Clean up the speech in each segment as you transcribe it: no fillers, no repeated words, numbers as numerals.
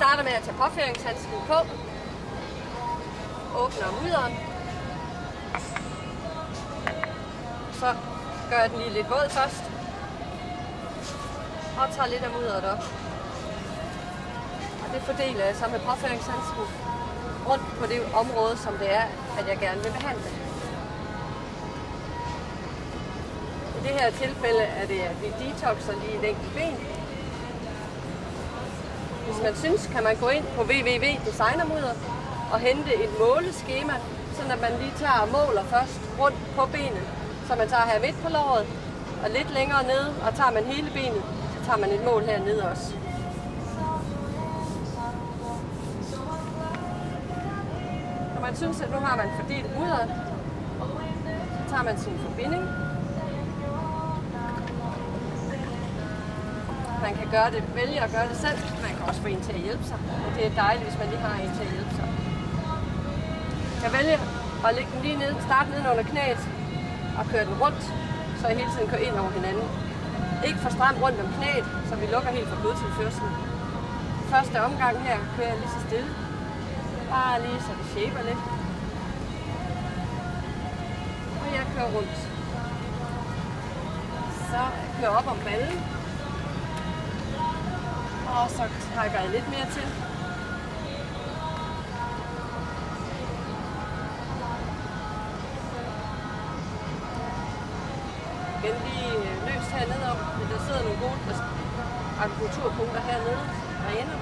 starter med at tage påføringshandsken på. Åbner mudderen. Så gør jeg den lige lidt våd først. Og tager lidt af mudderet op. Og det fordeler jeg så med påføringshandsken rundt på det område, som det er, at jeg gerne vil behandle. I det her tilfælde er det, at vi detoxer lige et enkelt ben. Hvis man synes, kan man gå ind på www.designermudder og hente et måleskema, så at man lige tager og måler først rundt på benet. Så man tager her midt på låret og lidt længere ned, og tager man hele benet, så tager man et mål hernede også. Når man synes, at nu har man fordelt mudderet, så tager man sin forbinding. Man kan vælge at gøre det selv. Man kan også få en til at hjælpe sig. Og det er dejligt, hvis man lige har en til at hjælpe sig. Jeg vælger at lægge den lige ned, starte ned under knæet og køre den rundt, så jeg hele tiden kører ind over hinanden. Ikke for stramt rundt om knæet, så vi lukker helt for blodtilførselen. Første omgang her kører jeg lige så stille. Bare lige så det shaper lidt. Og jeg kører rundt. Så jeg kører op om ballen. Og så trækker jeg lidt mere til. Igen lige løst hernede om, der sidder nogle gode akupunkturpunkter hernede, dræner.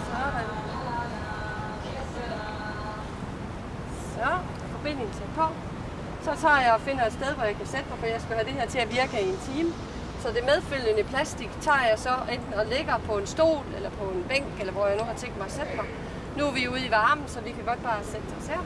Sådan. Så, forbindingen sat på. Så tager jeg og finder et sted, hvor jeg kan sætte mig, for jeg skal have det her til at virke i en time. Så det medfølgende plastik tager jeg så enten og lægger på en stol, eller på en bænk, eller hvor jeg nu har tænkt mig at sætte mig. Nu er vi ude i varmen, så vi kan godt bare sætte os her.